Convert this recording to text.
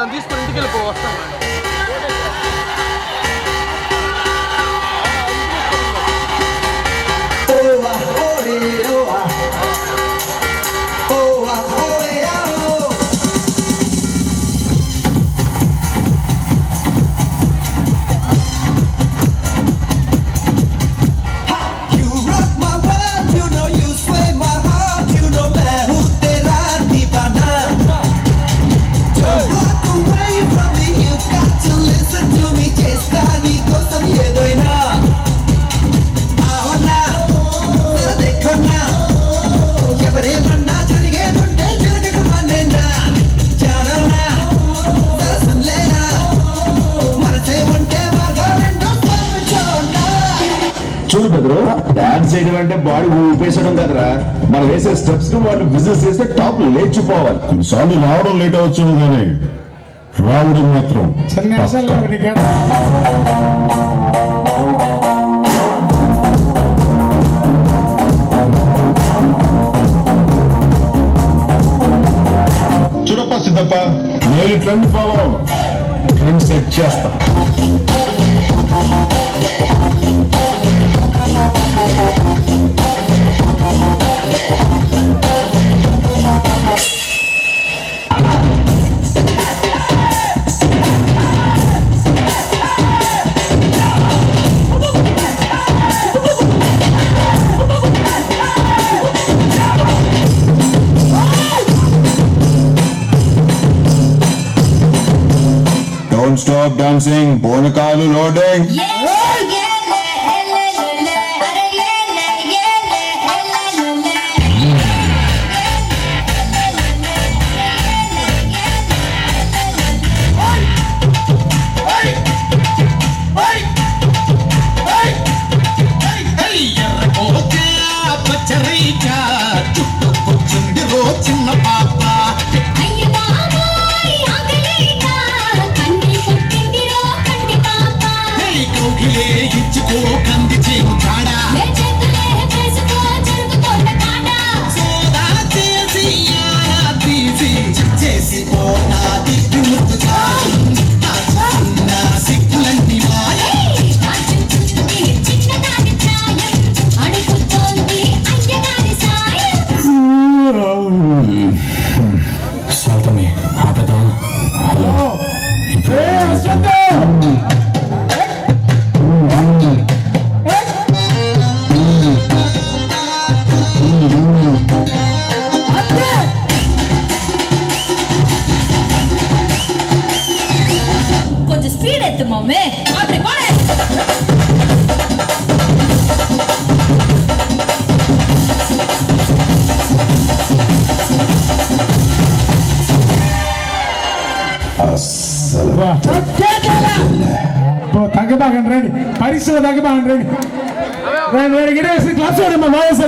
దాన్ని తీసుకొని ఇంటికి వెళ్ళిపో వస్తాను చూడు బెదరు, డాన్స్ చేయడం అంటే బాడీ ఊపేసడం కదరా. మనం వేసే స్టెప్స్ ను వాళ్ళు బిజినెస్ చేస్తే టాప్ లేచిపోవాలి. కొన్నిసార్లు రావడం లేట్ అవచ్చు కానీ రావడం మాత్రం చూడప్ప సిద్ధప్ప, నేను ట్రెండ్ ఫాలో ట్రెండ్ సెట్ చేస్తా. Don't stop dancing, bonakalu loading. కొంచెం స్పీడ్ ఎత్తు మమ్మీ. తగ్గబాగండి రండి, పరీక్షలు తగ్గబాగండి రండి. రండి క్లాస్ చూడమ్మా బాగా